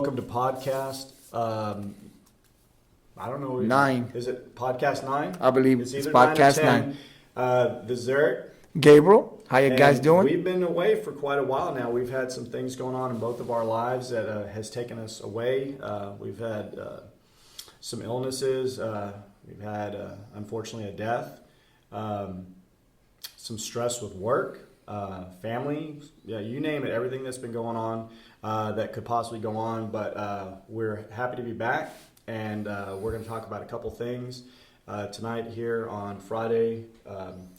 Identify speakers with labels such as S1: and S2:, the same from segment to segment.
S1: welcome to podcast. I don't know.
S2: 9.
S1: Is it podcast 9?
S2: I believe
S1: it's
S2: it's
S1: either
S2: podcast
S1: 9 or 10. This is Eric.
S2: Gabriel, how you guys
S1: And
S2: doing?
S1: We've been away for quite a while now. We've had some things going on in both of our lives that has taken us away. We've had some illnesses. We've had, unfortunately, a death. Some stress with work, family. Yeah, you name it. Everything that's been going on that could possibly go on. But we're happy to be back, and we're going to talk about a couple things. Tonight here on Friday,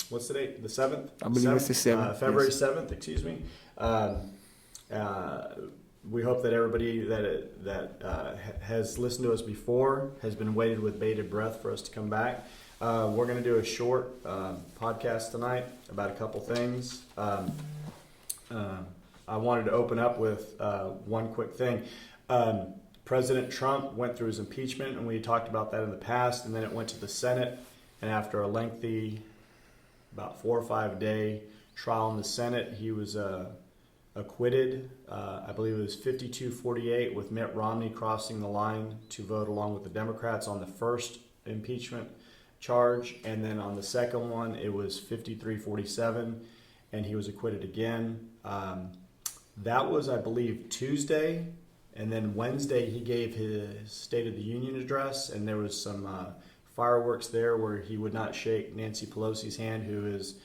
S1: what's the date? The 7th?
S2: I believe it's the 7th.
S1: February
S2: yes.
S1: 7th, excuse me. We hope that everybody that has listened to us before has been waiting with bated breath for us to come back. We're going to do a short podcast tonight about a couple things. I wanted to open up with one quick thing. President Trump went through his impeachment, and we talked about that in the past, and then it went to the Senate, and after a lengthy, about 4 or 5 day trial in the Senate, he was acquitted. I believe it was 52-48, with Mitt Romney crossing the line to vote along with the Democrats on the first impeachment charge, and then on the second one, it was 53-47, and he was acquitted again. That was, I believe, Tuesday. And then Wednesday, he gave his State of the Union address, and there was some fireworks there where he would not shake Nancy Pelosi's hand, who is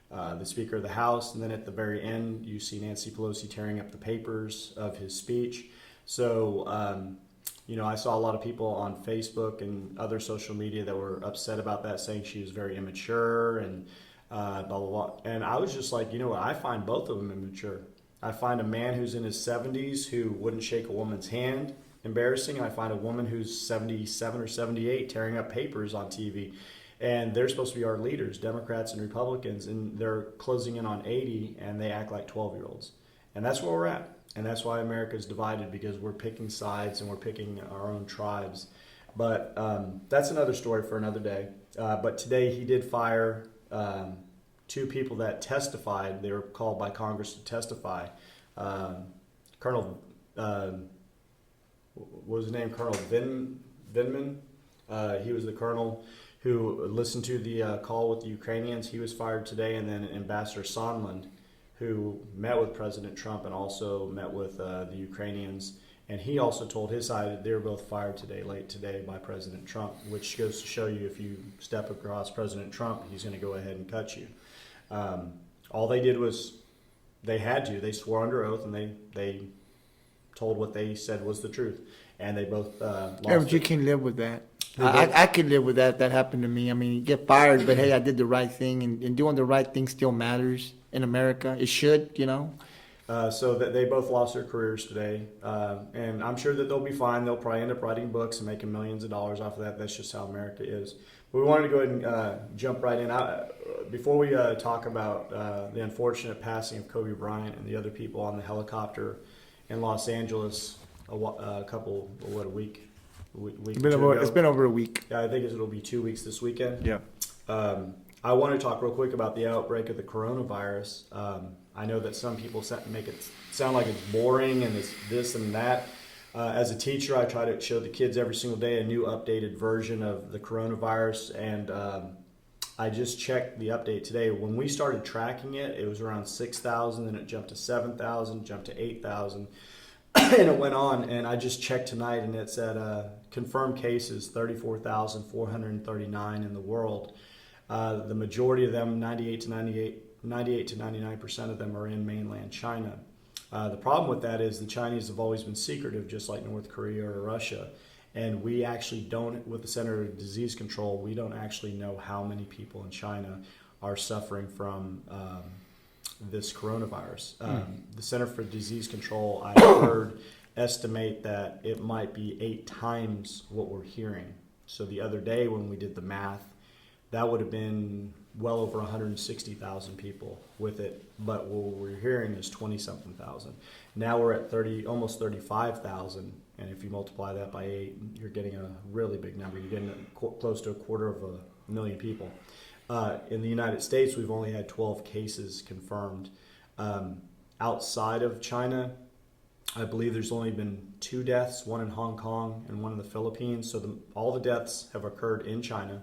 S1: the Speaker of the House. And then at the very end, you see Nancy Pelosi tearing up the papers of his speech. So, I saw a lot of people on Facebook and other social media that were upset about that, saying she was very immature and blah, blah, blah. And I was just like, you know what? I find both of them immature. I find a man who's in his 70s who wouldn't shake a woman's hand embarrassing. I find a woman who's 77 or 78 tearing up papers on TV. And they're supposed to be our leaders, Democrats and Republicans, and they're closing in on 80, and they act like 12-year-olds. And that's where we're at. And that's why America is divided, because we're picking sides and we're picking our own tribes. But that's another story for another day. But today he did fire 2 people that testified. They were called by Congress to testify. Colonel, what was his name? Colonel Vindman. He was the colonel who listened to the call with the Ukrainians. He was fired today. And then Ambassador Sondland, who met with President Trump and also met with the Ukrainians. And he also told his side that they were both fired late today by President Trump, which goes to show you, if you step across President Trump, he's going to go ahead and cut you. All they did was they swore under oath, and they told what they said was the truth, and they both lost.
S2: Yeah, but you can live with that. I can live with that. That happened to me. I mean, you get fired, but hey, I did the right thing, and doing the right thing still matters in America. It should,
S1: So that they both lost their careers today, and I'm sure that they'll be fine. They'll probably end up writing books and making millions of dollars off of that. That's just how America is. But we wanted to go ahead and jump right in. Before we talk about the unfortunate passing of Kobe Bryant and the other people on the helicopter in Los Angeles a week
S2: It's been over a week.
S1: Yeah, I think it'll be 2 weeks this weekend.
S2: Yeah.
S1: I want to talk real quick about the outbreak of the coronavirus. I know that some people make it sound like it's boring and it's this and that. As a teacher, I try to show the kids every single day a new updated version of the coronavirus, and I just checked the update today. When we started tracking it, it was around 6,000, then it jumped to 7,000, jumped to 8,000, and it went on. And I just checked tonight, and it said confirmed cases 34,439 in the world. The majority of them, 98 to 99% of them, are in mainland China. The problem with that is the Chinese have always been secretive, just like North Korea or Russia. And we actually don't, with the Center for Disease Control, we don't actually know how many people in China are suffering from this coronavirus. The Center for Disease Control, I heard, estimate that it might be 8 times what we're hearing. So the other day when we did the math, that would have been well over 160,000 people with it, but what we're hearing is 20-something thousand. Now we're at almost 35,000, and if you multiply that by 8, you're getting a really big number. You're getting close to 250,000 people. In the United States, we've only had 12 cases confirmed. Outside of China, I believe there's only been 2 deaths, one in Hong Kong and one in the Philippines. So all the deaths have occurred in China.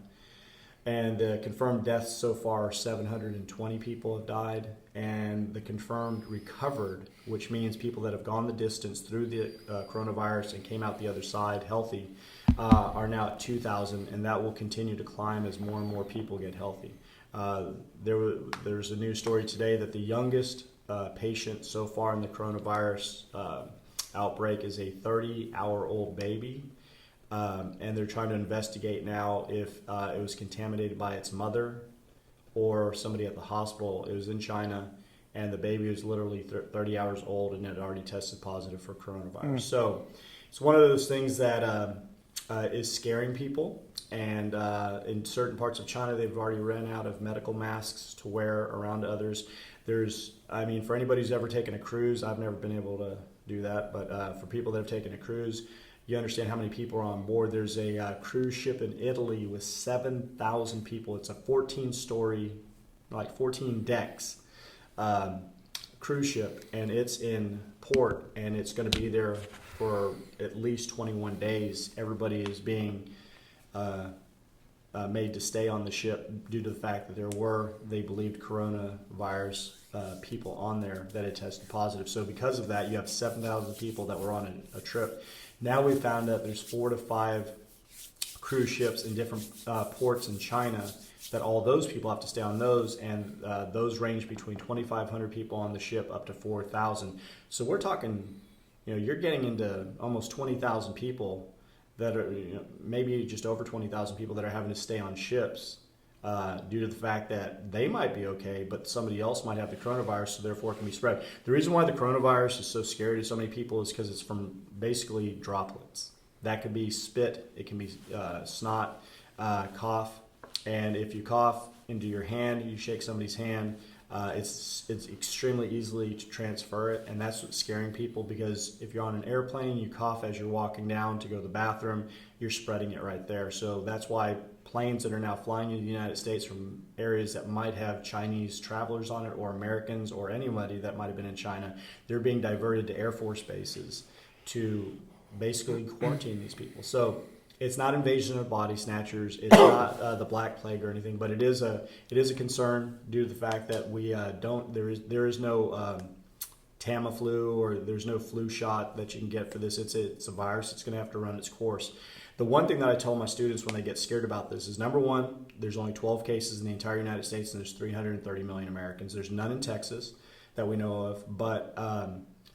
S1: And the confirmed deaths so far, 720 people have died. And the confirmed recovered, which means people that have gone the distance through the coronavirus and came out the other side healthy, are now at 2,000. And that will continue to climb as more and more people get healthy. There's a news story today that the youngest patient so far in the coronavirus outbreak is a 30-hour-old baby. And they're trying to investigate now if it was contaminated by its mother or somebody at the hospital. It was in China, and the baby was literally 30 hours old and had already tested positive for coronavirus. So it's one of those things that is scaring people. And in certain parts of China, they've already run out of medical masks to wear around others. For anybody who's ever taken a cruise, I've never been able to do that, but for people that have taken a cruise, you understand how many people are on board. There's a cruise ship in Italy with 7,000 people. It's a 14-story, like 14 decks cruise ship, and it's in port, and it's going to be there for at least 21 days. Everybody is being made to stay on the ship due to the fact that there were, they believed, coronavirus people on there that had tested positive. So because of that, you have 7,000 people that were on a trip. Now we found out there's 4 to 5 cruise ships in different ports in China that all those people have to stay on those, and those range between 2,500 people on the ship up to 4,000. So we're talking, you're getting into almost 20,000 people that are, maybe just over 20,000 people that are having to stay on ships due to the fact that they might be okay, but somebody else might have the coronavirus, so therefore it can be spread. The reason why the coronavirus is so scary to so many people is because it's from basically droplets. That could be spit, it can be snot, cough, and if you cough into your hand, you shake somebody's hand, it's extremely easily to transfer it, and that's what's scaring people, because if you're on an airplane, you cough as you're walking down to go to the bathroom, you're spreading it right there. So that's why planes that are now flying into the United States from areas that might have Chinese travelers on it, or Americans, or anybody that might have been in China, they're being diverted to Air Force bases to basically quarantine these people. So it's not invasion of body snatchers. It's not the Black Plague or anything, but it is a concern due to the fact that we there is no Tamiflu, or there's no flu shot that you can get for this. It's a virus. It's going to have to run its course. The one thing that I tell my students when they get scared about this is, number one, there's only 12 cases in the entire United States, and there's 330 million Americans. There's none in Texas that we know of, but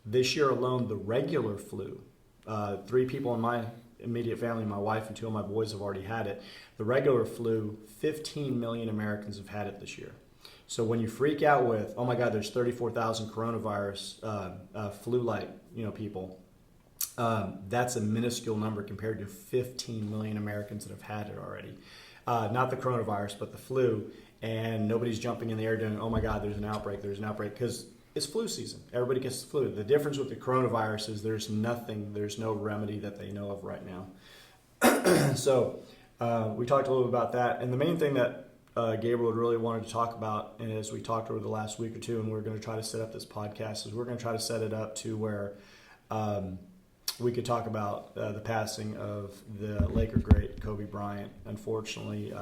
S1: this year alone, the regular flu, 3 people in my immediate family, my wife and 2 of my boys, have already had it. The regular flu, 15 million Americans have had it this year. So when you freak out with, oh my God, there's 34,000 coronavirus flu-like people, that's a minuscule number compared to 15 million Americans that have had it already. Not the coronavirus, but the flu. And nobody's jumping in the air doing, oh my God, there's an outbreak, because it's flu season. Everybody gets the flu. The difference with the coronavirus is there's no remedy that they know of right now. So we talked a little bit about that. And the main thing that Gabriel really wanted to talk about, and as we talked over the last week or two, and we're going to try to set up this podcast, is we're going to try to set it up to where we could talk about the passing of the Laker great Kobe Bryant. Unfortunately,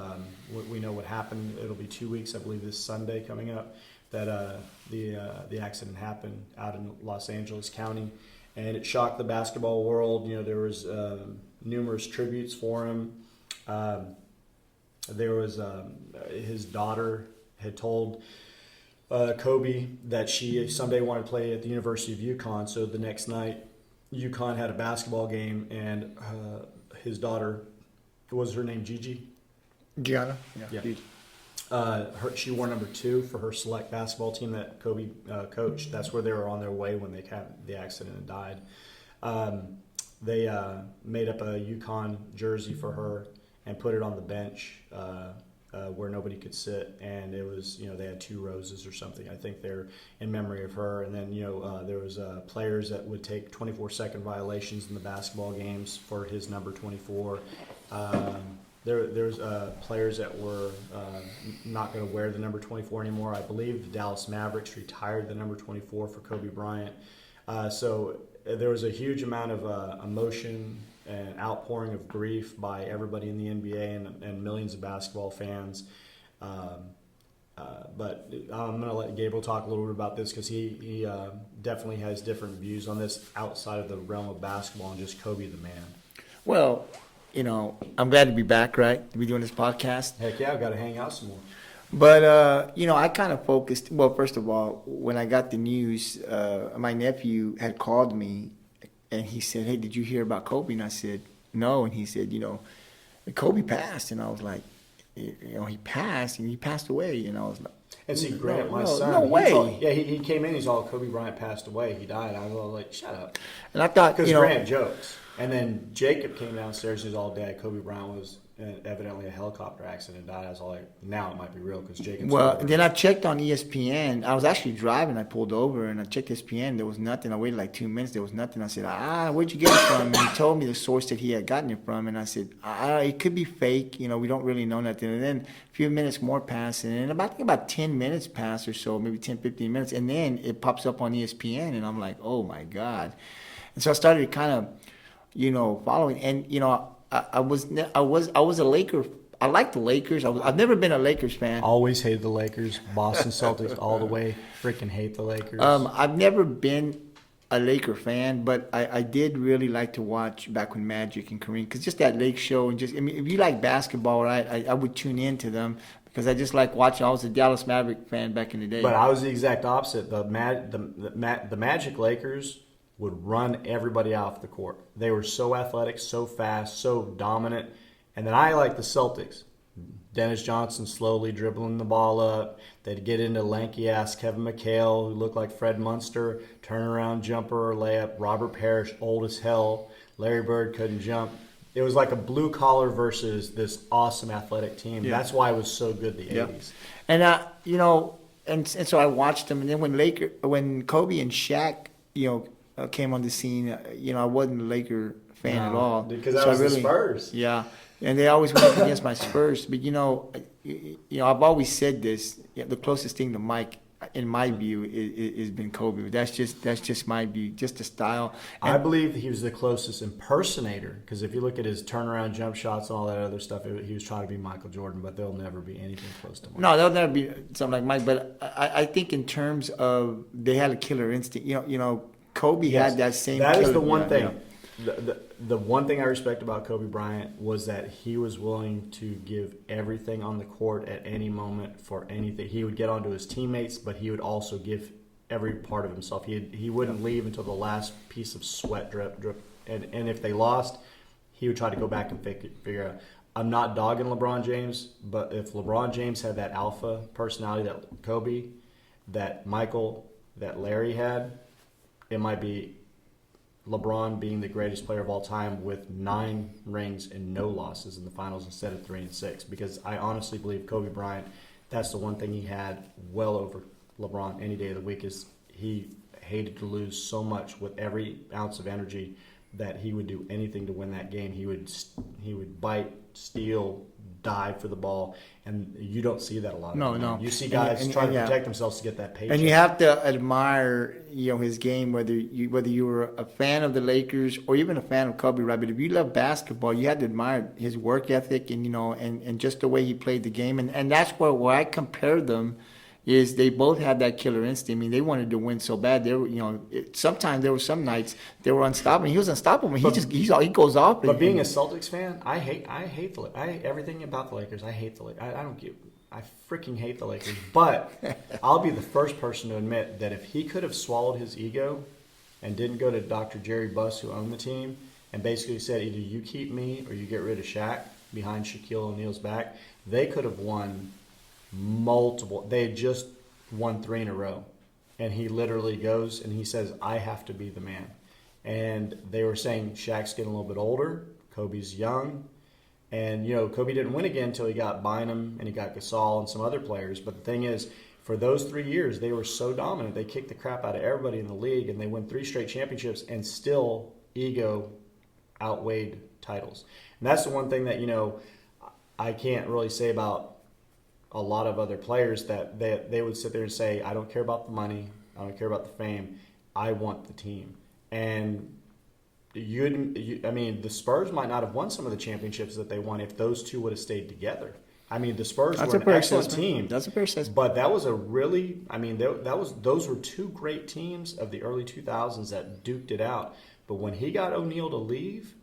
S1: we know what happened. It'll be 2 weeks, I believe, this Sunday coming up, that the accident happened out in Los Angeles County, and it shocked the basketball world. There was numerous tributes for him. There was his daughter had told Kobe that she someday wanted to play at the University of UConn. So the next night, UConn had a basketball game, and his daughter, what was her name, Gigi?
S2: Gianna.
S1: Yeah. She wore number 2 for her select basketball team that Kobe coached. That's where they were on their way when they had the accident and died. They made up a UConn jersey for her and put it on the bench where nobody could sit, and it was, they had 2 roses or something. I think they're in memory of her. And then there was players that would take 24-second violations in the basketball games for his number 24. There's players that were not going to wear the number 24 anymore. I believe the Dallas Mavericks retired the number 24 for Kobe Bryant. So there was a huge amount of emotion and outpouring of grief by everybody in the NBA and millions of basketball fans. But I'm going to let Gabriel talk a little bit about this because he definitely has different views on this outside of the realm of basketball and just Kobe the man.
S2: Well, I'm glad to be back, right? To be doing this podcast.
S1: Heck yeah, I've got to hang out some more.
S2: But, I kind of focused. Well, first of all, when I got the news, my nephew had called me and he said, "Hey, did you hear about Kobe?" And I said, "No." And he said, "Kobe passed." And I was like, he passed and he passed away. And I was like,
S1: and see, Grant, my son,
S2: no way.
S1: He came in, he's all, Kobe Bryant passed away, he died. I was all like, shut up.
S2: And I thought,
S1: because Grant jokes. And then Jacob came downstairs and he's all, Dad, Kobe Bryant was evidently a helicopter accident and died. I was all like, now it might be real because Jacob's.
S2: Well, then I checked on ESPN. I was actually driving. I pulled over and I checked ESPN. There was nothing. I waited like 2 minutes. There was nothing. I said, where'd you get it from? And he told me the source that he had gotten it from. And I said, it could be fake. We don't really know nothing. And then a few minutes more passed. And then I think about 10 minutes passed or so, maybe 10, 15 minutes. And then it pops up on ESPN. And I'm like, oh, my God. And so I started kind of, following. And, I was a Laker. I like the Lakers. I've never been a Lakers fan.
S1: Always hated the Lakers. Boston Celtics all the way. Freaking hate the Lakers.
S2: I've never been a Laker fan, but I did really like to watch back when Magic and Kareem, because just that Lake show and if you like basketball, right, I would tune in to them because I just like watching. I was a Dallas Maverick fan back in the day.
S1: But I was the exact opposite. The Magic Lakers would run everybody off the court. They were so athletic, so fast, so dominant. And then I like the Celtics. Dennis Johnson slowly dribbling the ball up. They'd get into lanky-ass Kevin McHale, who looked like Fred Munster, turnaround jumper or layup. Robert Parrish, old as hell. Larry Bird couldn't jump. It was like a blue-collar versus this awesome athletic team. Yeah. That's why it was so good the 80s.
S2: And, and so I watched them. And then when Kobe and Shaq, came on the scene, I wasn't a Laker fan at all.
S1: Because I was the Spurs.
S2: Yeah. And they always went up against my Spurs. But, I've always said this. The closest thing to Mike, in my view, is been Kobe. But that's just my view, just the style. And
S1: I believe he was the closest impersonator. Because if you look at his turnaround jump shots and all that other stuff, he was trying to be Michael Jordan. But there'll never be anything close to Mike.
S2: No, there'll never be something like Mike. But I think in terms of they had a killer instinct. Kobe had that same.
S1: That is the one thing. Yeah. The one thing I respect about Kobe Bryant was that he was willing to give everything on the court at any moment for anything. He would get onto his teammates, but he would also give every part of himself. He wouldn't leave until the last piece of sweat drip. And if they lost, he would try to go back and figure out. I'm not dogging LeBron James, but if LeBron James had that alpha personality that Kobe, that Michael, that Larry had, it might be LeBron being the greatest player of all time with 9 rings and no losses in the finals instead of 3 and 6. Because I honestly believe Kobe Bryant, that's the one thing he had well over LeBron any day of the week, is he hated to lose so much with every ounce of energy that he would do anything to win that game. He would bite, steal, dive for the ball, and you don't see that a lot.
S2: No.
S1: You see guys trying to protect themselves to get that paycheck.
S2: And you have to admire, his game, whether you were a fan of the Lakers or even a fan of Kobe, right? But if you love basketball, you had to admire his work ethic and and just the way he played the game. And that's where I compare them. Is they both had that killer instinct. I mean, they wanted to win so bad. They were, sometimes there were some nights they were unstoppable. He was unstoppable. He goes off.
S1: But being a Celtics fan, I hate everything about the Lakers. I hate the Lakers. I freaking hate the Lakers. But I'll be the first person to admit that if he could have swallowed his ego and didn't go to Dr. Jerry Buss, who owned the team, and basically said either you keep me or you get rid of Shaq behind Shaquille O'Neal's back, they could have won multiple. They had just won 3 in a row, and he literally goes and he says, I have to be the man. And they were saying Shaq's getting a little bit older, Kobe's young, and Kobe didn't win again until he got Bynum and he got Gasol and some other players. But the thing is, for those 3 years they were so dominant, they kicked the crap out of everybody in the league, and they won 3 straight championships, and still ego outweighed titles. And that's the one thing that I can't really say about a lot of other players, that they would sit there and say, I don't care about the money, I don't care about the fame, I want the team. And I mean, the Spurs might not have won some of the championships that they won if those two would have stayed together. I mean, the Spurs were an excellent team.
S2: That's a fair assessment.
S1: But that was a really, I mean, those were two great teams of the early 2000s that duked it out. But when he got O'Neal to leave,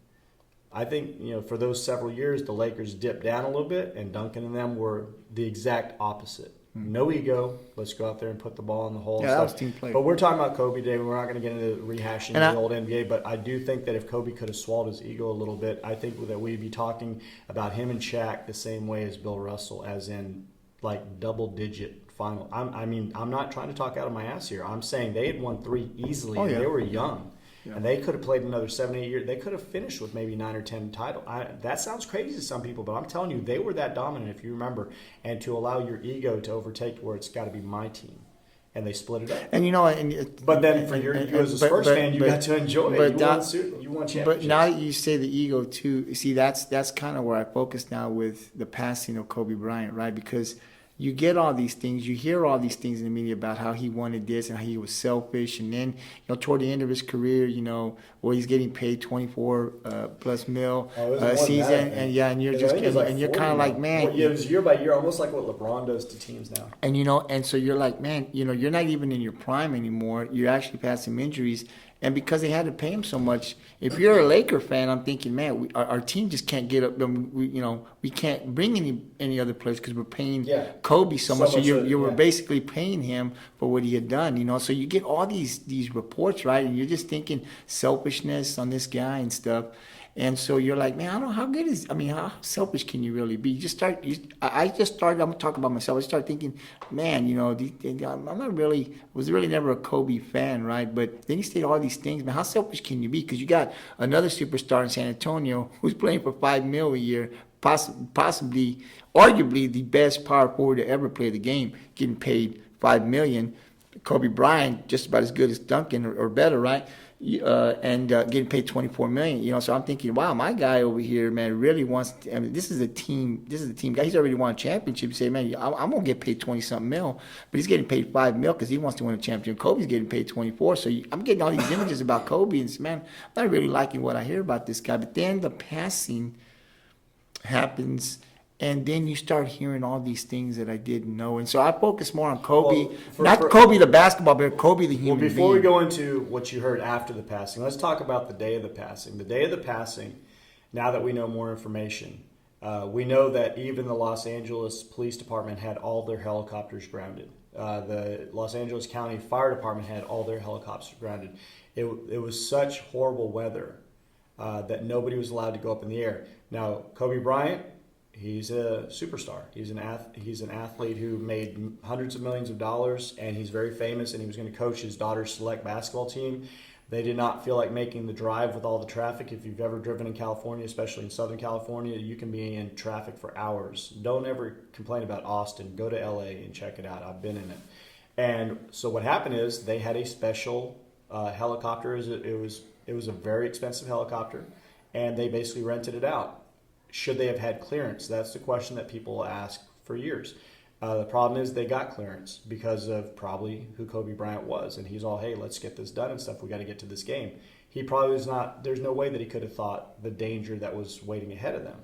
S1: I think, for those several years, the Lakers dipped down a little bit, and Duncan and them were the exact opposite. No ego. Let's go out there and put the ball in the hole.
S2: Yeah, that was team play.
S1: But we're talking about Kobe today. We're not going to get into rehashing the old NBA. But I do think that if Kobe could have swallowed his ego a little bit, I think that we'd be talking about him and Shaq the same way as Bill Russell, as in like double-digit final. I'm not trying to talk out of my ass here. I'm saying they had won 3 easily.
S2: Oh, yeah.
S1: And they were young.
S2: Yeah.
S1: And they could have played another 7, 8 years. They could have finished with maybe 9 or 10 titles. That sounds crazy to some people, but I'm telling you, they were that dominant, if you remember. And to allow your ego to overtake where it's got to be my team. And they split it up.
S2: And
S1: but then for you as a Spurs fan, you got to enjoy it. You won championships.
S2: But now that you say the ego too, see, that's kind of where I focus now with the passing of Kobe Bryant, right? Because you get all these things, you hear all these things in the media about how he wanted this and how he was selfish, and then toward the end of his career, where he's getting paid 24 plus mil a season, and you're kind of like, man,
S1: it was year by year, almost like what LeBron does to teams now.
S2: And and so you're like, man, you're not even in your prime anymore. You're actually past some injuries. And because they had to pay him so much, if you're a Laker fan, I'm thinking, man, our team just can't get up. We can't bring any other players because we're paying Kobe so much. So you were basically paying him for what he had done. So you get all these reports, right? And you're just thinking selfishness on this guy and stuff. And so you're like, man, I don't know, how selfish can you really be? I'm going to talk about myself. I started thinking, man, was really never a Kobe fan, right? But then you say all these things, man, how selfish can you be? Because you got another superstar in San Antonio who's playing for $5 million a year, possibly, arguably the best power forward to ever play the game, getting paid $5 million. Kobe Bryant, just about as good as Duncan or better, right? And getting paid $24 million. So I'm thinking, wow, my guy over here, man, really wants. This is a team guy. He's already won a championship. You say, man, I'm gonna get paid 20-something mil, but he's getting paid $5 million because he wants to win a championship. Kobe's getting paid 24. So I'm getting all these images about Kobe, and man, I'm not really liking what I hear about this guy. But then the passing happens. And then you start hearing all these things that I didn't know. And so I focus more on Kobe, Kobe the basketball player, Kobe the human being.
S1: Before we go into what you heard after the passing, let's talk about the day of the passing. The day of the passing, now that we know more information, we know that even the Los Angeles Police Department had all their helicopters grounded. The Los Angeles County Fire Department had all their helicopters grounded. It was such horrible weather that nobody was allowed to go up in the air. Now, Kobe Bryant, he's a superstar. He's an athlete who made hundreds of millions of dollars, and he's very famous, and he was going to coach his daughter's select basketball team. They did not feel like making the drive with all the traffic. If you've ever driven in California, especially in Southern California, you can be in traffic for hours. Don't ever complain about Austin. Go to LA and check it out. I've been in it. And so what happened is they had a special helicopter. It was a very expensive helicopter, and they basically rented it out. Should they have had clearance? That's the question that people ask for years. The problem is they got clearance because of probably who Kobe Bryant was. And he's all, hey, let's get this done and stuff. We got to get to this game. He probably was not, there's no way that he could have thought the danger that was waiting ahead of them.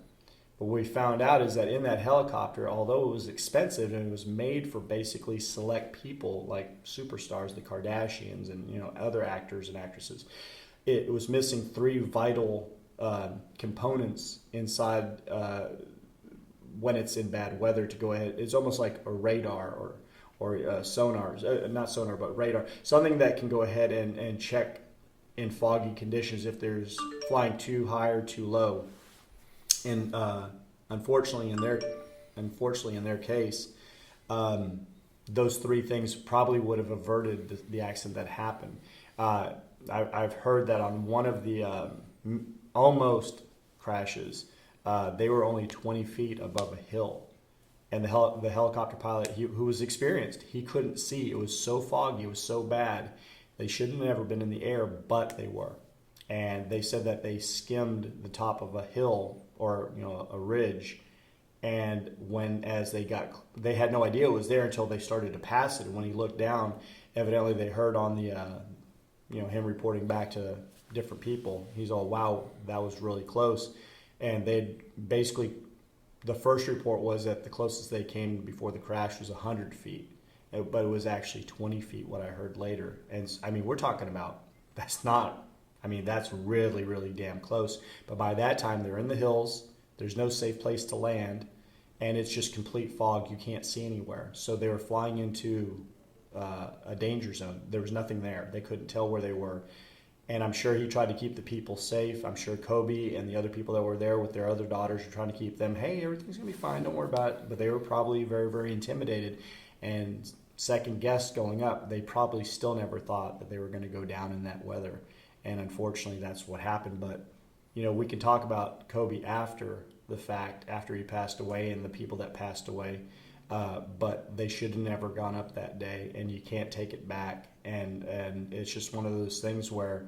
S1: But what we found out is that in that helicopter, although it was expensive and it was made for basically select people like superstars, the Kardashians and other actors and actresses, it was missing 3 vital components inside when it's in bad weather to go ahead. It's almost like a radar or sonar, not sonar, but radar, something that can go ahead and check in foggy conditions if there's flying too high or too low. And unfortunately, in their case, those 3 things probably would have averted the accident that happened. I've heard that on one of the almost crashes, they were only 20 feet above a hill, and the helicopter pilot, who was experienced, he couldn't see. It was so foggy, it was so bad. They shouldn't have ever been in the air, but they were. And they said that they skimmed the top of a hill or a ridge, and they had no idea it was there until they started to pass it. And when he looked down, evidently they heard on the him reporting back to different people. He's all, wow, that was really close. And they basically, the first report was that the closest they came before the crash was 100 feet. But it was actually 20 feet, what I heard later. And I mean, we're talking about, that's really, really damn close. But by that time, they're in the hills. There's no safe place to land. And it's just complete fog. You can't see anywhere. So they were flying into a danger zone. There was nothing there. They couldn't tell where they were. And I'm sure he tried to keep the people safe. I'm sure Kobe and the other people that were there with their other daughters were trying to keep them, hey, everything's going to be fine. Don't worry about it. But they were probably very, very intimidated and second guessed going up. They probably still never thought that they were going to go down in that weather. And unfortunately, that's what happened. But, we can talk about Kobe after the fact, after he passed away and the people that passed away. But they should have never gone up that day, and you can't take it back. And it's just one of those things where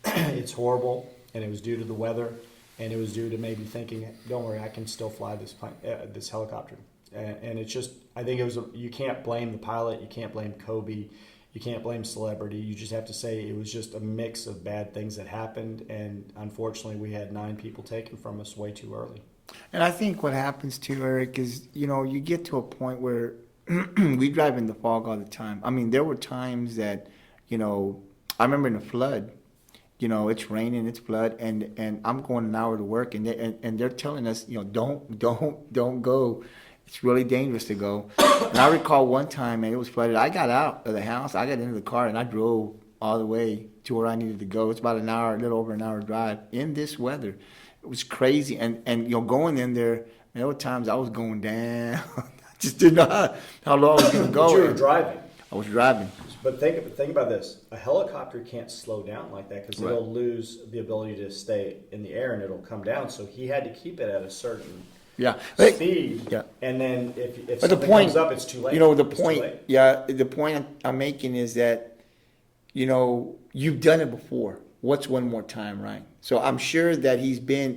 S1: it's horrible, and it was due to the weather, and it was due to maybe thinking, don't worry, I can still fly this helicopter. And it's just, I think you can't blame the pilot, you can't blame Kobe, you can't blame celebrity. You just have to say it was just a mix of bad things that happened, and unfortunately, we had 9 people taken from us way too early.
S2: And I think what happens too, Eric, is, you get to a point where we drive in the fog all the time. I mean, there were times that, I remember in a flood, it's raining, it's flood, and I'm going an hour to work, and they're telling us, don't go. It's really dangerous to go. And I recall one time, and it was flooded. I got out of the house, I got into the car, and I drove all the way to where I needed to go. It's about an hour, a little over an hour drive in this weather. It was crazy, and going in there were times I was going down. I just didn't know how long I was going to go.
S1: But you were driving.
S2: I was driving.
S1: But think about this. A helicopter can't slow down like that because it'll lose the ability to stay in the air and it'll come down. So he had to keep it at a certain speed. Yeah. And then if something comes up, it's too late.
S2: The point I'm making is that, you've done it before. What's one more time, right? So I'm sure that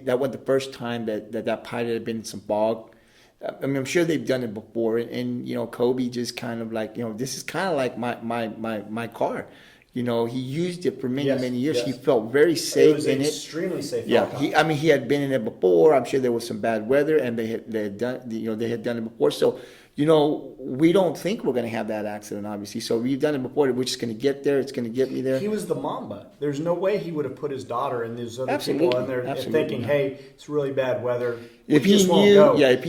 S2: that wasn't the first time that pilot had been in some fog. I mean, I'm sure they've done it before. And Kobe just kind of like, this is kind of like my car. He used it for many years. Yes. He felt very safe in it.
S1: Extremely safe.
S2: Yeah. He had been in it before. I'm sure there was some bad weather and they had done it before. So, we don't think we're going to have that accident, obviously. So we've done it before. We're just going to get there. It's going to get me there.
S1: He was the Mamba. There's no way he would have put his daughter and these other people in there thinking, hey, it's really bad weather.
S2: If he knew, if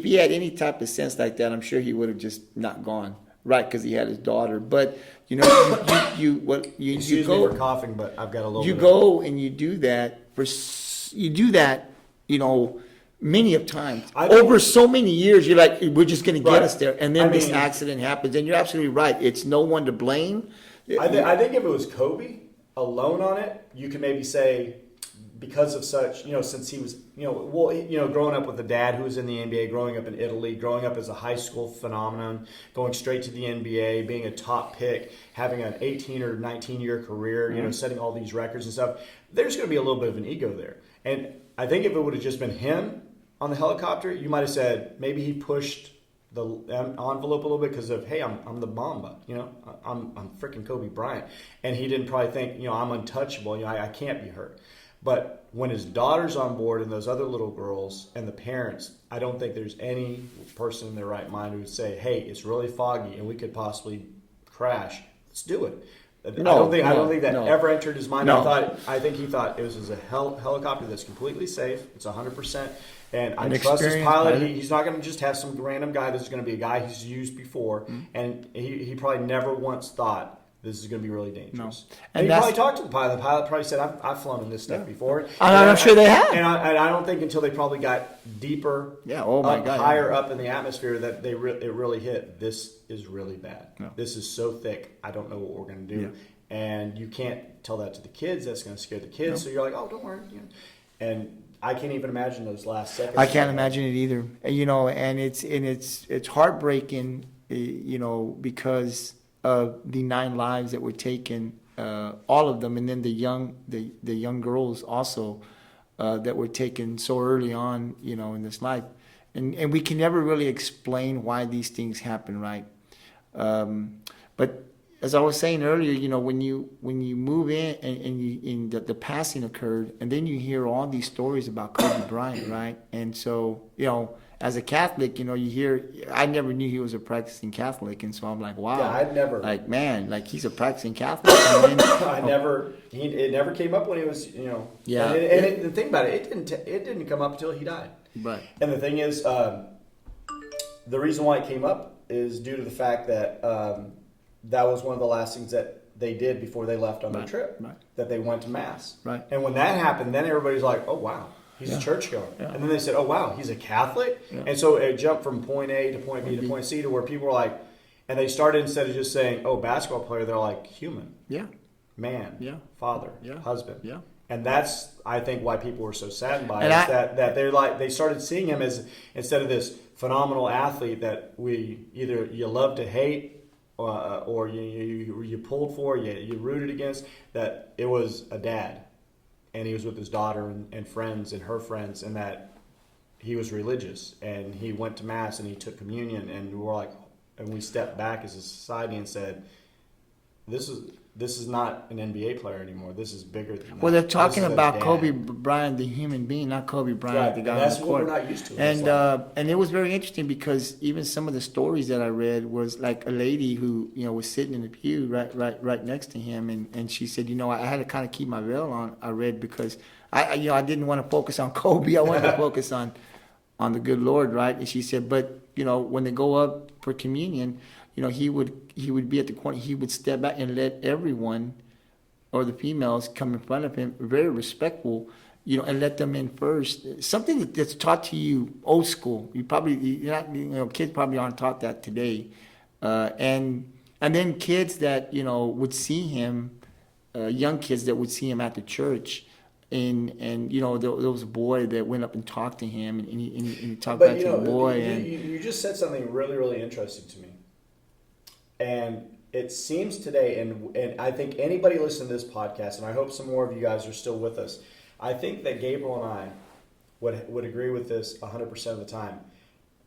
S2: he had any type of sense like that, I'm sure he would have just not gone. Right, because he had his daughter. But, you go.
S1: Excuse me for coughing, but I've got a little.
S2: You go and you do that many of times. Over so many years, you're like, we're just going to get us there. And then this accident happens. And you're absolutely right. It's no one to blame.
S1: I think if it was Kobe alone on it, you could maybe say, because of such, since he was, growing up with a dad who was in the NBA, growing up in Italy, growing up as a high school phenomenon, going straight to the NBA, being a top pick, having an 18 or 19-year career, setting all these records and stuff, there's going to be a little bit of an ego there. And I think if it would have just been him on the helicopter, you might have said maybe he pushed the envelope a little bit because of, hey, I'm the Mamba, I'm freaking Kobe Bryant, and he didn't probably think, I'm untouchable, I can't be hurt. But when his daughter's on board and those other little girls and the parents, I don't think there's any person in their right mind who would say, hey, it's really foggy and we could possibly crash. Let's do it. I don't think that ever entered his mind.
S2: No.
S1: I think he thought it was a helicopter that's completely safe. It's 100%. And I trust his pilot. He's not going to just have some random guy. This is going to be a guy he's used before. Mm-hmm. And he probably never once thought this is going to be really dangerous. No. And he probably talked to the pilot. The pilot probably said, I've flown in this stuff before.
S2: I'm sure they have.
S1: And I don't think until they probably got deeper, higher up in the atmosphere that it really hit. This is really bad. No. This is so thick. I don't know what we're going to do. Yeah. And you can't tell that to the kids. That's going to scare the kids. No. So you're like, oh, don't worry. And I can't even imagine those last seconds.
S2: I can't imagine it either. And it's heartbreaking, because of the 9 lives that were taken, all of them, and then the young girls also that were taken so early on, in this life, and we can never really explain why these things happen, right? But as I was saying earlier, when you move in and the passing occurred, and then you hear all these stories about Kobe Bryant, right? And so, as a Catholic, you hear, I never knew he was a practicing Catholic, and so I'm like, wow,
S1: Yeah, I'd never.
S2: like, man, like he's a practicing Catholic. And then,
S1: It never came up when he was,
S2: Yeah.
S1: And the thing about it, it didn't come up until he died.
S2: Right.
S1: And the thing is, the reason why it came up is due to the fact that that was one of the last things that they did before they left on their trip.
S2: Right.
S1: That they went to mass.
S2: Right.
S1: And when that happened, then everybody's like, "Oh wow, he's a churchgoer."
S2: Yeah.
S1: And then they said, "Oh wow, he's a Catholic."
S2: Yeah.
S1: And so it jumped from point A to point B to point C to where people were like, and they started, instead of just saying, "Oh, basketball player," they're like, "Human,
S2: Yeah.
S1: man,
S2: Yeah.
S1: father,
S2: Yeah.
S1: husband."
S2: Yeah.
S1: And that's, I think, why people were so saddened by it.
S2: And
S1: Is that they're like, they started seeing him as, instead of this phenomenal athlete that you love to hate, or you pulled for, you rooted against, that it was a dad, and he was with his daughter and friends and her friends, and that he was religious, and he went to mass and he took communion, and we stepped back as a society and said, this is not an NBA player anymore. This is bigger than that.
S2: Well, they're talking
S1: This is a
S2: about
S1: dad.
S2: Kobe Bryant, the human being, not Kobe Bryant,
S1: Right,
S2: the guy
S1: and that's
S2: on the
S1: what
S2: court.
S1: we're not used to.
S2: And it was very interesting because even some of the stories that I read was like a lady who was sitting in the pew right next to him, and she said, I had to kind of keep my veil on. I read because I didn't want to focus on Kobe. I wanted to focus on the good Lord, right? And she said, but when they go up for communion, he would be at the corner. He would step back and let everyone, or the females, come in front of him, very respectful, and let them in first. Something that's taught to you old school. Kids probably aren't taught that today. And then kids that, would see him, young kids that would see him at the church. And there was a boy that went up and talked to him, and he talked back to the boy.
S1: You just said something really, really interesting to me. And it seems today, and I think anybody listening to this podcast, and I hope some more of you guys are still with us, I think that Gabriel and I would agree with this 100% of the time.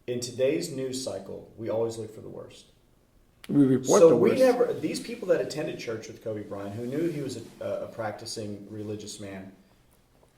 S1: In today's news cycle, we always look for the worst.
S2: We report the worst.
S1: These people that attended church with Kobe Bryant, who knew he was a practicing religious man,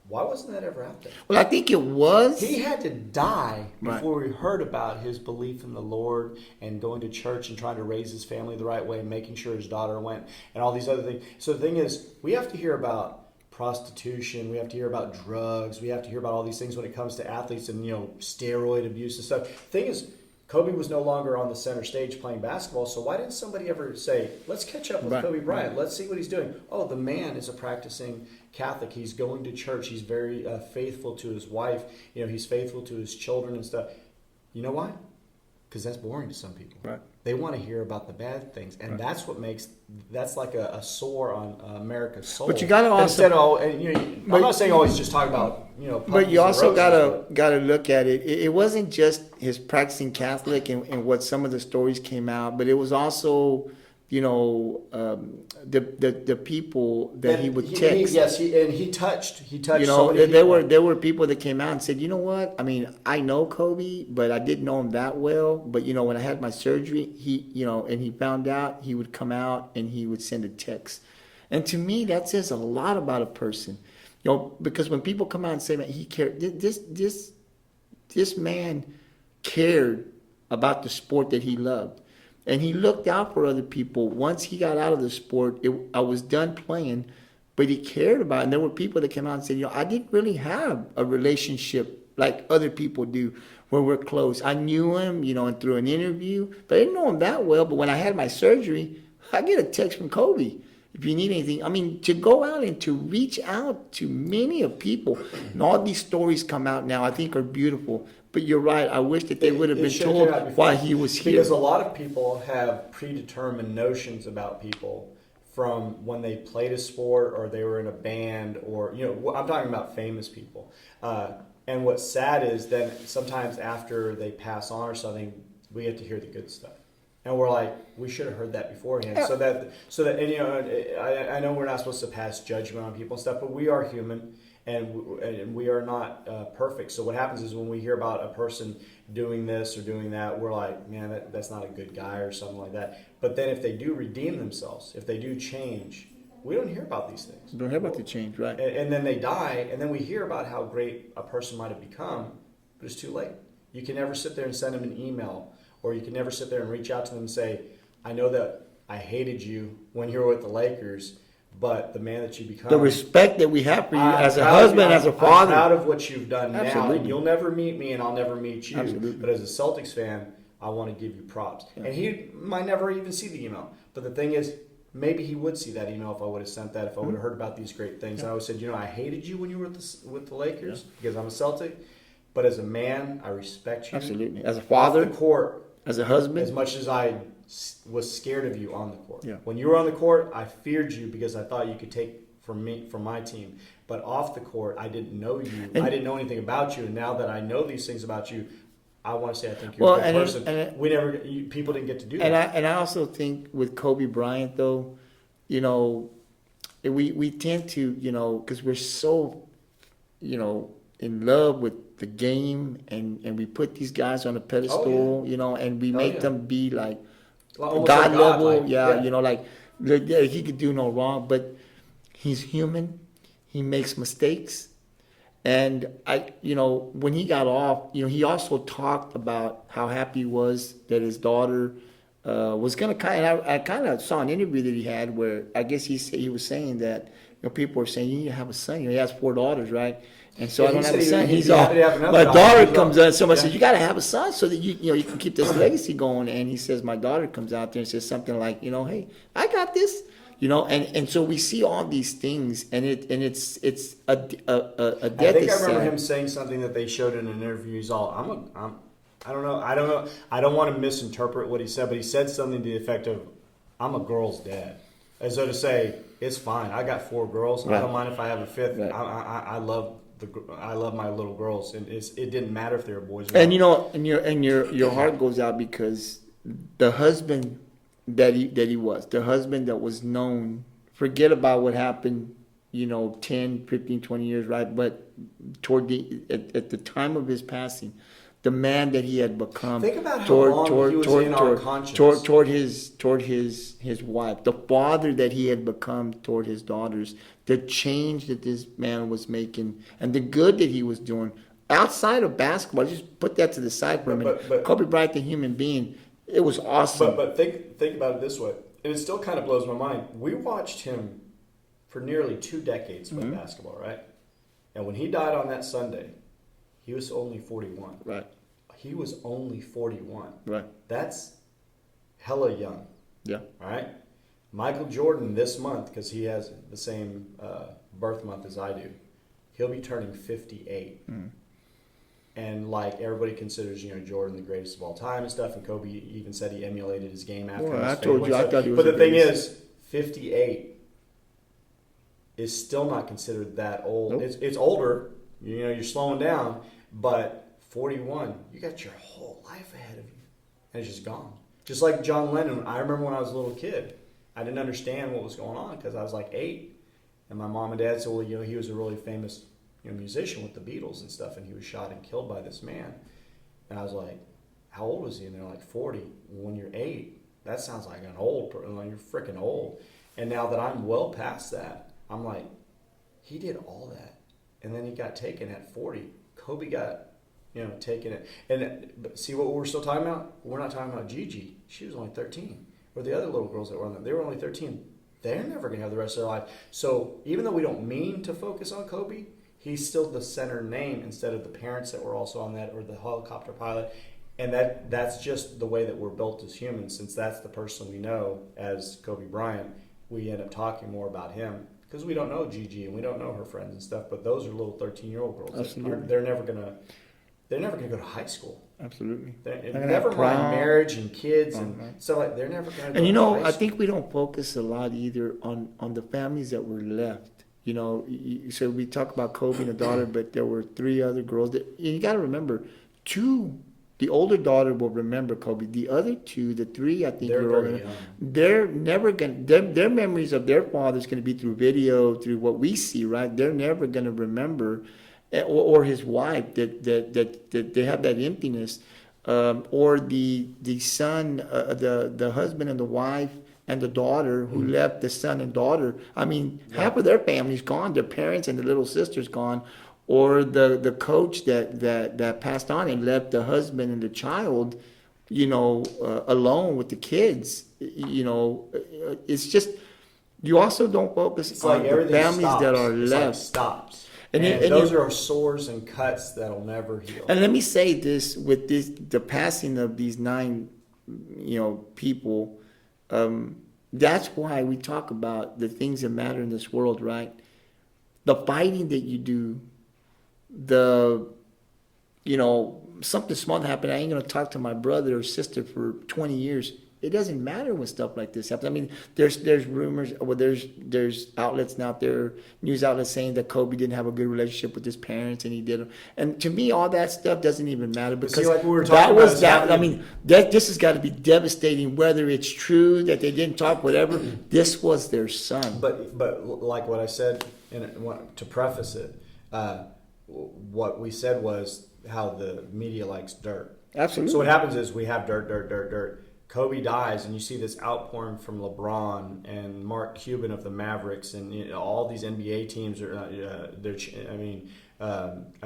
S1: why wasn't that ever out there?
S2: Well, I think it was.
S1: He had to die before
S2: Right.
S1: we heard about his belief in the Lord and going to church and trying to raise his family the right way and making sure his daughter went and all these other things. So the thing is, we have to hear about prostitution. We have to hear about drugs. We have to hear about all these things when it comes to athletes and, steroid abuse and stuff. The thing is, Kobe was no longer on the center stage playing basketball, so why didn't somebody ever say, let's catch up with
S2: Right.
S1: Kobe Bryant. Let's see what he's doing. Oh, the man is a practicing Catholic. He's going to church. He's very faithful to his wife. He's faithful to his children and stuff. You know why? Because that's boring to some people.
S2: Right.
S1: They want to hear about the bad things, and that's what that's like a sore on America's soul.
S2: But you gotta also-
S1: instead of, I'm not saying always just talk about
S2: But you also
S1: puppies and roses,
S2: gotta look at it. It wasn't just his practicing Catholic and what some of the stories came out, but it was also the people that he would text.
S1: he touched. He touched.
S2: There were people that came out and said, you know what? I mean, I know Kobe, but I didn't know him that well. But when I had my surgery, and he found out, he would come out and he would send a text. And to me, that says a lot about a person. Because when people come out and say, man, he cared. This man cared about the sport that he loved. And he looked out for other people. Once he got out of the sport, I was done playing, but he cared about it. And there were people that came out and said, I didn't really have a relationship like other people do where we're close. I knew him, and through an interview, but I didn't know him that well. But when I had my surgery, I get a text from Kobe. If you need anything, I mean, to go out and to reach out to many of people, and all these stories come out now, I think are beautiful. But you're right. I wish that they would have been told why he was here.
S1: Because a lot of people have predetermined notions about people from when they played a sport or they were in a band or, I'm talking about famous people. And what's sad is that sometimes after they pass on or something, we get to hear the good stuff. And we're like, we should have heard that beforehand.
S2: Yeah.
S1: So that, and I know we're not supposed to pass judgment on people and stuff, but we are human. and we are not perfect. So what happens is when we hear about a person doing this or doing that, we're like, man, that's not a good guy or something like that. But then if they do redeem themselves, if they do change, we don't hear about these things.
S2: We don't hear about the change, right?
S1: And then they die, and then we hear about how great a person might have become, but it's too late. You can never sit there and send them an email, or you can never sit there and reach out to them and say, I know that I hated you when you were with the Lakers, but the man that you become.
S2: The respect that we have for you
S1: I'm
S2: as a
S1: proud of
S2: husband,
S1: you.
S2: as a
S1: I'm
S2: father.
S1: proud of what you've done now.
S2: Absolutely.
S1: And you'll never meet me, and I'll never meet you.
S2: Absolutely.
S1: But as a Celtics fan, I want to give you props. Yeah. And he might never even see the email. But the thing is, maybe he would see that email if I would have sent that, if I would have heard about these great things. And I would have said, I hated you when you were with the Lakers because I'm a Celtic. But as a man, I respect you.
S2: Absolutely. As a father,
S1: off the court,
S2: as a husband,
S1: as much as I was scared of you on the court.
S2: Yeah.
S1: When you were on the court, I feared you because I thought you could take from my team. But off the court, I didn't know you. I didn't know anything about you. And now that I know these things about you, I want to say I think you're a good person. People didn't get to do that.
S2: And I also think with Kobe Bryant, though, we tend to, because we're so, in love with the game, and we put these guys on a pedestal, and we make them be like God level, like he could do no wrong, but he's human. He makes mistakes. And when he got off, he also talked about how happy he was that his daughter was going to I kind of saw an interview that he had where I guess he was saying that people were saying you need to have a son. He has 4 daughters, right? And so I don't have a son. He's all. My daughter comes out. Someone says you got to have a son so that you can keep this legacy going. And he says my daughter comes out there and says something like hey, I got this. And so we see all these things, and it's a death.
S1: I think I remember him saying something that they showed in an interview. He's all, I don't know. I don't want to misinterpret what he said, but he said something to the effect of, I'm a girl's dad. As though to say, it's fine. I got 4 girls. Right. I don't mind if I have a 5th. Right. I love my little girls, and it didn't matter if they were boys or not.
S2: And your heart goes out because the husband that he was, the husband that was known, forget about what happened, 10, 15, 20 years, right? But at the time of his passing, the man that he had become,
S1: think about how long he was in our conscience.
S2: Toward his wife, the father that he had become toward his daughters, the change that this man was making, and the good that he was doing outside of basketball. Just put that to the side for a minute. But Kobe Bryant, the human being, it was awesome.
S1: But think about it this way, and it still kind of blows my mind. We watched him for nearly 2 decades play basketball, right? And when he died on that Sunday, he was only 41.
S2: Right.
S1: He was only 41.
S2: Right.
S1: That's hella young.
S2: Yeah.
S1: All right. Michael Jordan this month, because he has the same birth month as I do, he'll be turning 58. And like everybody considers, Jordan the greatest of all time and stuff. And Kobe even said he emulated his game after.
S2: Well, I told you, I thought he was.
S1: But the thing is, 58 is still not considered that old. Nope. It's older. You're slowing down, but 41, you got your whole life ahead of you, and it's just gone. Just like John Lennon. I remember when I was a little kid, I didn't understand what was going on because I was like 8, and my mom and dad said, well, he was a really famous musician with the Beatles and stuff, and he was shot and killed by this man. And I was like, how old was he? And they're like 40. When you're 8, that sounds like an old person. You're freaking old. And now that I'm well past that, I'm like, he did all that, and then he got taken at 40. Kobe got taken it. But see what we're still talking about? We're not talking about Gigi. She was only 13. Or the other little girls that were on there, they were only 13. They're never going to have the rest of their life. So even though we don't mean to focus on Kobe, he's still the center name instead of the parents that were also on that or the helicopter pilot. And that's just the way that we're built as humans. Since that's the person we know as Kobe Bryant, we end up talking more about him because we don't know Gigi and we don't know her friends and stuff. But those are little 13-year-old girls.
S2: Absolutely.
S1: They're never going to go to high school.
S2: Absolutely.
S1: Never mind marriage and kids and stuff like. They're never going to.
S2: And I think we don't focus a lot either on the families that were left. So we talk about Kobe and the daughter, but there were 3 other girls. You got to remember, 2 The older daughter will remember Kobe. The other two, the three, I think
S1: They're
S2: are
S1: very young.
S2: they're never gonna. Their memories of their father's gonna be through video, through what we see, right? They're never gonna remember, or his wife that they have that emptiness, or the son, the husband and the wife and the daughter who left the son and daughter. I mean, half of their family's gone. Their parents and the little sister's gone, or the coach that passed on and left the husband and the child, alone with the kids. It's just, you also don't focus
S1: It's
S2: on
S1: like
S2: the
S1: everything
S2: families
S1: stops.
S2: that are
S1: It's
S2: left.
S1: like stops.
S2: And
S1: And,
S2: it- and
S1: those
S2: it-
S1: are sores and cuts that'll never heal.
S2: And let me say this with the passing of these 9, people. That's why we talk about the things that matter in this world, right? The fighting that you do, something small happened. I ain't gonna talk to my brother or sister for 20 years. It doesn't matter when stuff like this happens. I mean, there's rumors. Well, there's outlets out there, news outlets saying that Kobe didn't have a good relationship with his parents, and he did. And to me, all that stuff doesn't even matter because
S1: see, like we were
S2: that
S1: talking
S2: was
S1: about,
S2: that.
S1: it's
S2: I mean, this has got to be devastating. Whether it's true that they didn't talk, whatever. This was their son.
S1: But like what I said, to preface it, what we said was how the media likes dirt.
S2: Absolutely.
S1: So what happens is we have dirt. Kobe dies, and you see this outpouring from LeBron and Mark Cuban of the Mavericks, and all these NBA teams are. I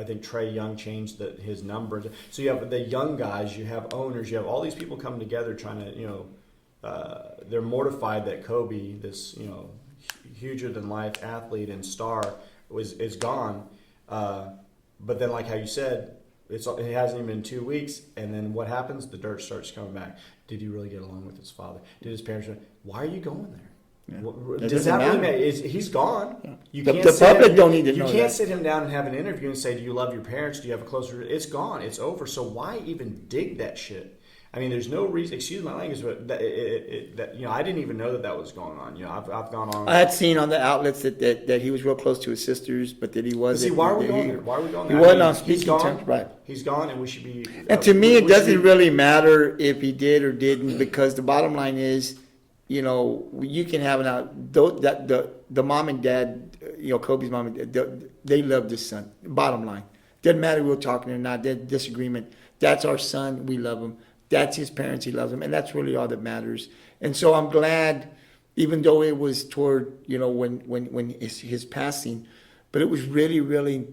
S1: think Trae Young changed his numbers. So you have the young guys, you have owners, you have all these people coming together trying to, they're mortified that Kobe, this huger than life athlete and star, is gone. But then, like how you said, it hasn't even been 2 weeks, and then what happens? The dirt starts coming back. Did he really get along with his father? Did his parents? Why are you going there?
S2: Yeah.
S1: Does that really matter? He's gone.
S2: Yeah.
S1: You
S2: The
S1: can't
S2: public don't need to
S1: You
S2: know
S1: can't
S2: that.
S1: sit him down and have an interview and say, "Do you love your parents? Do you have a closer?" It's gone. It's over. So why even dig that shit? I mean, there's no reason. Excuse my language, but I didn't even know that was going on. I've gone on.
S2: I had seen on the outlets that he was real close to his sisters, but that he wasn't.
S1: See, why are we going there? Why are we going
S2: He
S1: there?
S2: wasn't on
S1: He's
S2: speaking
S1: gone.
S2: terms, right?
S1: He's gone, and we should be.
S2: And to me,
S1: we
S2: it
S1: should
S2: doesn't
S1: be-
S2: really matter if he did or didn't, because the bottom line is, you can have the mom and dad, Kobe's mom and dad, they love this son. Bottom line, doesn't matter if we're talking or not. There's disagreement. That's our son. We love him. That's his parents. He loves them, and that's really all that matters. And so I'm glad, even though it was toward when his passing, but it was really, really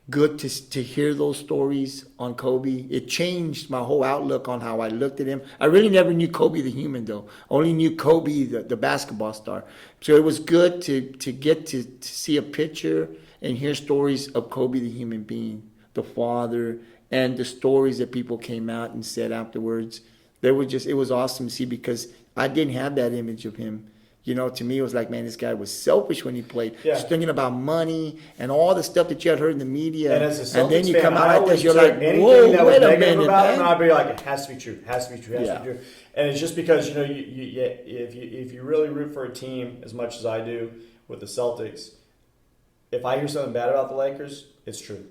S2: good to hear those stories on Kobe. It changed my whole outlook on how I looked at him. I really never knew Kobe the human, though. Only knew Kobe the basketball star. So it was good to get to see a picture and hear stories of Kobe the human being, the father, and the stories that people came out and said afterwards. It was awesome to see, because I didn't have that image of him. To me, it was like, man, this guy was selfish when he played.
S1: Yeah.
S2: Just thinking about money and all the stuff that you had heard in the media.
S1: And as a Celtics
S2: then you
S1: fan,
S2: come out
S1: I
S2: like
S1: always
S2: this, you're
S1: took
S2: like,
S1: anything
S2: whoa,
S1: that was
S2: wait a
S1: negative
S2: minute,
S1: about him,
S2: man.
S1: and I'd be like, it has to be true. Has to be true. Has
S2: Yeah.
S1: to be true. And it's just because if you really root for a team as much as I do with the Celtics, if I hear something bad about the Lakers, it's true.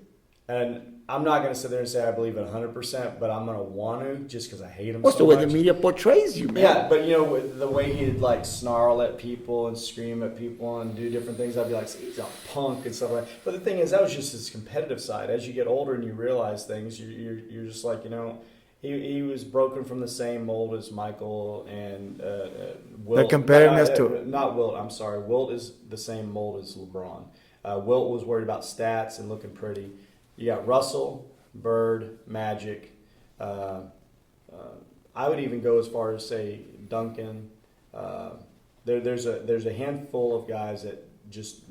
S1: And I'm not going to sit there and say I believe it 100%, but I'm going to want to, just because I hate him
S2: What's
S1: so
S2: the way
S1: much.
S2: the media portrays you, man?
S1: Yeah, but with the way he'd like snarl at people and scream at people and do different things, I'd be like, he's a punk and stuff like that. But the thing is, that was just his competitive side. As you get older and you realize things, you're just like, he was broken from the same mold as Michael and Wilt.
S2: The competitiveness to it.
S1: Not Wilt, I'm sorry. Wilt is the same mold as LeBron. Wilt was worried about stats and looking pretty. You got Russell, Bird, Magic. I would even go as far as say Duncan. There's a handful of guys that just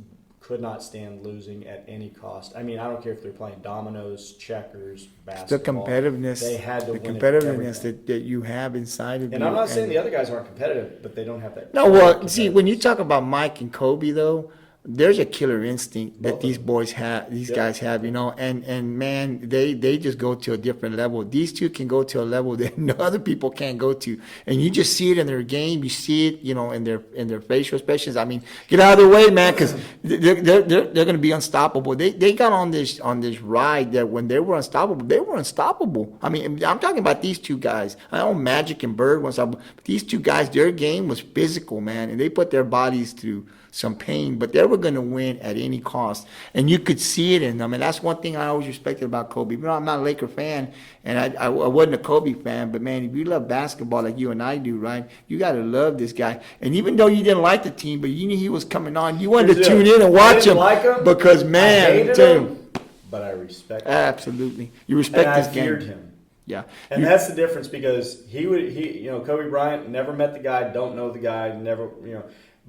S1: could not stand losing at any cost. I mean, I don't care if they're playing dominoes, checkers,
S2: The
S1: basketball.
S2: competitiveness,
S1: They had to
S2: the
S1: win
S2: competitiveness
S1: everything.
S2: that you have inside of you.
S1: And I'm not saying the other guys aren't competitive, but they don't have that.
S2: No, well, see, when you talk about Mike and Kobe, though, there's a killer instinct that
S1: Both
S2: these
S1: of them.
S2: boys have, these
S1: Yep.
S2: guys have, and man, they just go to a different level. These two can go to a level that no other people can't go to, and you just see it in their game. You see it, in their facial expressions. I mean, get out of the way, man, because they're going to be unstoppable. They got on this ride that when they were unstoppable, they were unstoppable. I mean, I'm talking about these two guys. I know Magic and Bird was unstoppable, but these two guys, their game was physical, man, and they put their bodies through some pain, but they were going to win at any cost, and you could see it in them. And that's one thing I always respected about Kobe. I'm not a Laker fan, and I wasn't a Kobe fan, but man, if you love basketball like you and I do, right, you got to love this guy. And even though you didn't like the team, but you knew he was coming on, you wanted to tune in and watch him,
S1: like him
S2: because man,
S1: I hated
S2: tell you,
S1: him, but I respect him.
S2: absolutely, you respect
S1: And I
S2: this game.
S1: feared him.
S2: Yeah,
S1: And that's the difference, because Kobe Bryant, never met the guy, don't know the guy, never,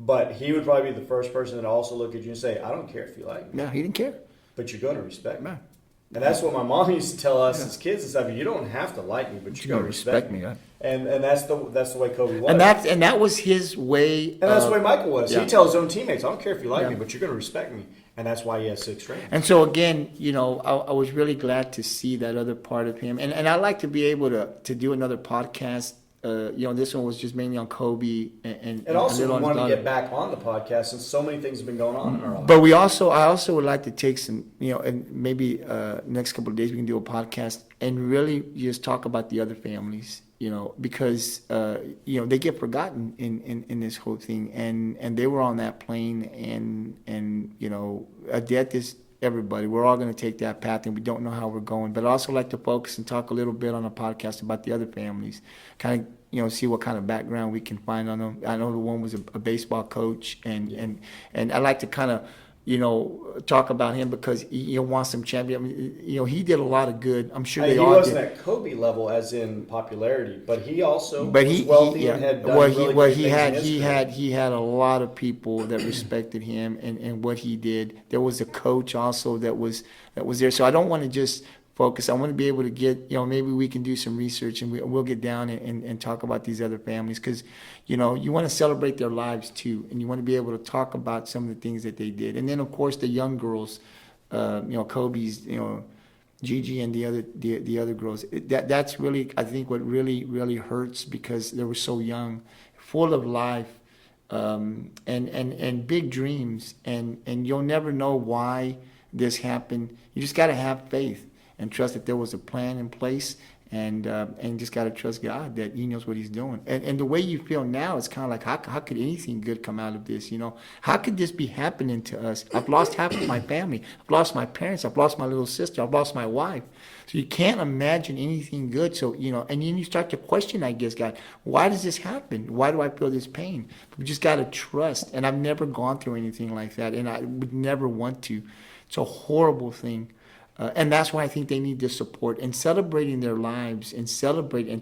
S1: but he would probably be the first person that also look at you and say, I don't care if you like me,
S2: yeah, he didn't care.
S1: but you're going to respect me.
S2: Man.
S1: And that's what my mom used to tell us as kids and stuff. You don't have to like me, but you're going to respect me.
S2: right?
S1: And that's the way Kobe was.
S2: And that was his way.
S1: And that's the way Michael was.
S2: yeah.
S1: He tells his own teammates, I don't care if you like
S2: Yeah.
S1: me, but you're going to respect me. And that's why he has 6 rings.
S2: And so again, I was really glad to see that other part of him. And I'd like to be able to do another podcast. This one was just mainly on Kobe and
S1: Also,
S2: little
S1: we
S2: on
S1: wanted to
S2: his
S1: get back on the podcast since so many things have been going on in our lives.
S2: But I also would like to take some, and maybe next couple of days we can do a podcast and really just talk about the other families, because they get forgotten in this whole thing, and they were on that plane, and a death is everybody. We're all going to take that path, and we don't know how we're going. But I also like to focus and talk a little bit on a podcast about the other families, kind of see what kind of background we can find on them. I know the one was a baseball coach, and I like to kind of talk about him because he won some champion. I mean, he did a lot of good. I'm sure they all did.
S1: He wasn't at Kobe level as in popularity, but he also was wealthy and had done really great things in his career.
S2: He had a lot of people that respected him and what he did. There was a coach also that was there. So I don't want to just focus. I want to be able to get, maybe we can do some research and we'll get down and talk about these other families, because, you want to celebrate their lives too, and you want to be able to talk about some of the things that they did. And then of course the young girls, Kobe's, Gigi and the other girls. That's really, I think, what really hurts, because they were so young, full of life, and big dreams, and you'll never know why this happened. You just got to have faith and trust that there was a plan in place, and just got to trust God that He knows what He's doing. And the way you feel now, it's kind of like, how could anything good come out of this? How could this be happening to us? I've lost half of my family. I've lost my parents. I've lost my little sister. I've lost my wife. So you can't imagine anything good. So, and then you start to question, I guess, God, why does this happen? Why do I feel this pain? We just got to trust. And I've never gone through anything like that, and I would never want to. It's a horrible thing. And that's why I think they need the support and celebrating their lives and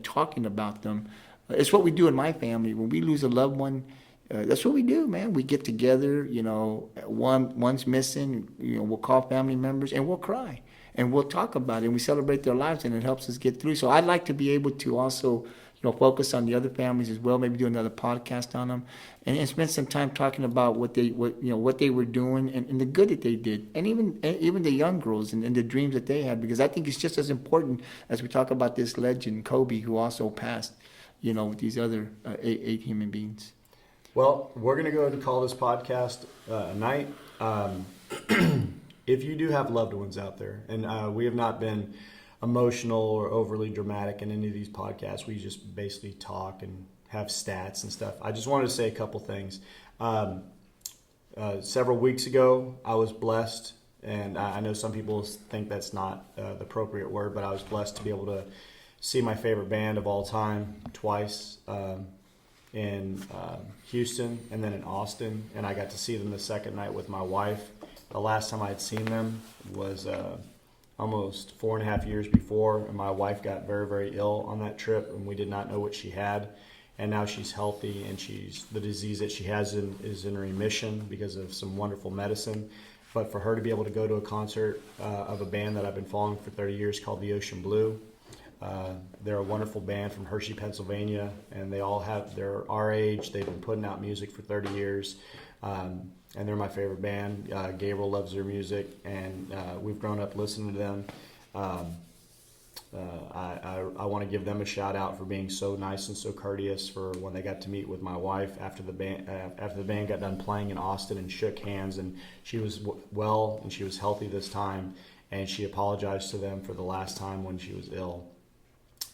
S2: talking about them. It's what we do in my family. When we lose a loved one, that's what we do, man. We get together, one's missing, we'll call family members and we'll cry and we'll talk about it and we celebrate their lives, and it helps us get through. So I'd like to be able to also, focus on the other families as well, maybe do another podcast on them and spend some time talking about what they were doing and the good that they did, and even the young girls and the dreams that they had, because I think it's just as important as we talk about this legend, Kobe, who also passed, with these other 8 human beings.
S1: Well, we're going to go ahead and call this podcast a night. If you do have loved ones out there, and we have not been emotional or overly dramatic in any of these podcasts, we just basically talk and have stats and stuff. I just wanted to say a couple things. Several weeks ago, I was blessed, and I know some people think that's not the appropriate word, but I was blessed to be able to see my favorite band of all time twice, in Houston and then in Austin, and I got to see them the second night with my wife. The last time I had seen them was almost 4.5 years before, and my wife got very, very ill on that trip, and we did not know what she had. And now she's healthy, and the disease that she has is in remission because of some wonderful medicine. But for her to be able to go to a concert of a band that I've been following for 30 years called the Ocean Blue, They're a wonderful band from Hershey, Pennsylvania, and they're our age. They've been putting out music for 30 years, and they're my favorite band. Gabriel loves their music, and we've grown up listening to them. I want to give them a shout out for being so nice and so courteous for when they got to meet with my wife after the band got done playing in Austin and shook hands, and she was well and she was healthy this time, and she apologized to them for the last time when she was ill.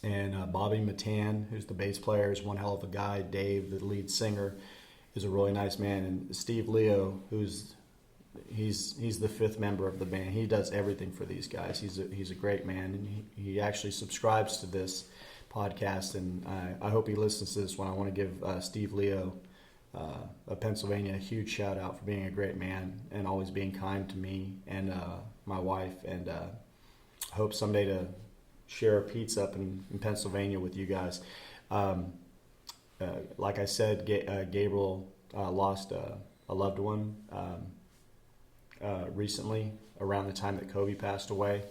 S1: And Bobby Matan, who's the bass player, is one hell of a guy. Dave, the lead singer, is a really nice man, and Steve Leo, he's the fifth member of the band. He does everything for these guys. He's a great man, and he actually subscribes to this podcast, and I hope he listens to this one. I want to give Steve Leo of Pennsylvania a huge shout out for being a great man and always being kind to me and my wife, and hope someday to share a pizza up in Pennsylvania with you guys. Like I said, Gabriel lost a loved one recently around the time that Kobe passed away,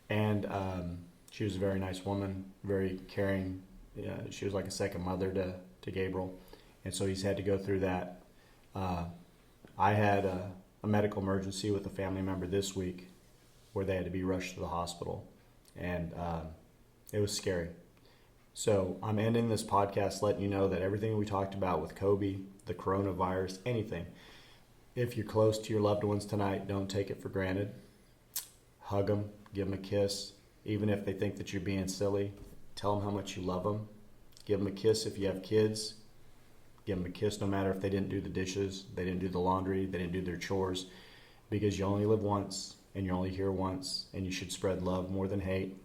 S1: and she was a very nice woman, very caring. She was like a second mother to Gabriel, and so he's had to go through that. I had a medical emergency with a family member this week where they had to be rushed to the hospital, and it was scary. So I'm ending this podcast letting you know that everything we talked about with Kobe, the coronavirus, anything, if you're close to your loved ones tonight, don't take it for granted. Hug them, give them a kiss. Even if they think that you're being silly, tell them how much you love them. Give them a kiss if you have kids. Give them a kiss no matter if they didn't do the dishes, they didn't do the laundry, they didn't do their chores, because you only live once and you're only here once, and you should spread love more than hate,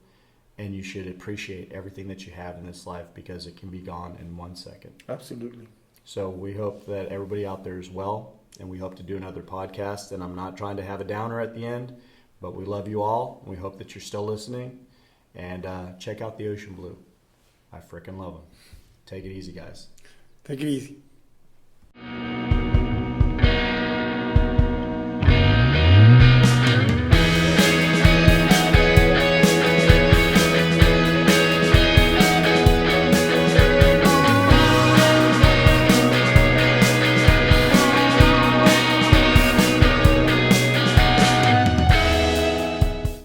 S1: and you should appreciate everything that you have in this life because it can be gone in 1 second.
S2: Absolutely.
S1: So we hope that everybody out there is well, and we hope to do another podcast. And I'm not trying to have a downer at the end, but we love you all. We hope that you're still listening, and check out the Ocean Blue. I freaking love them. Take it easy, guys.
S2: Take it easy.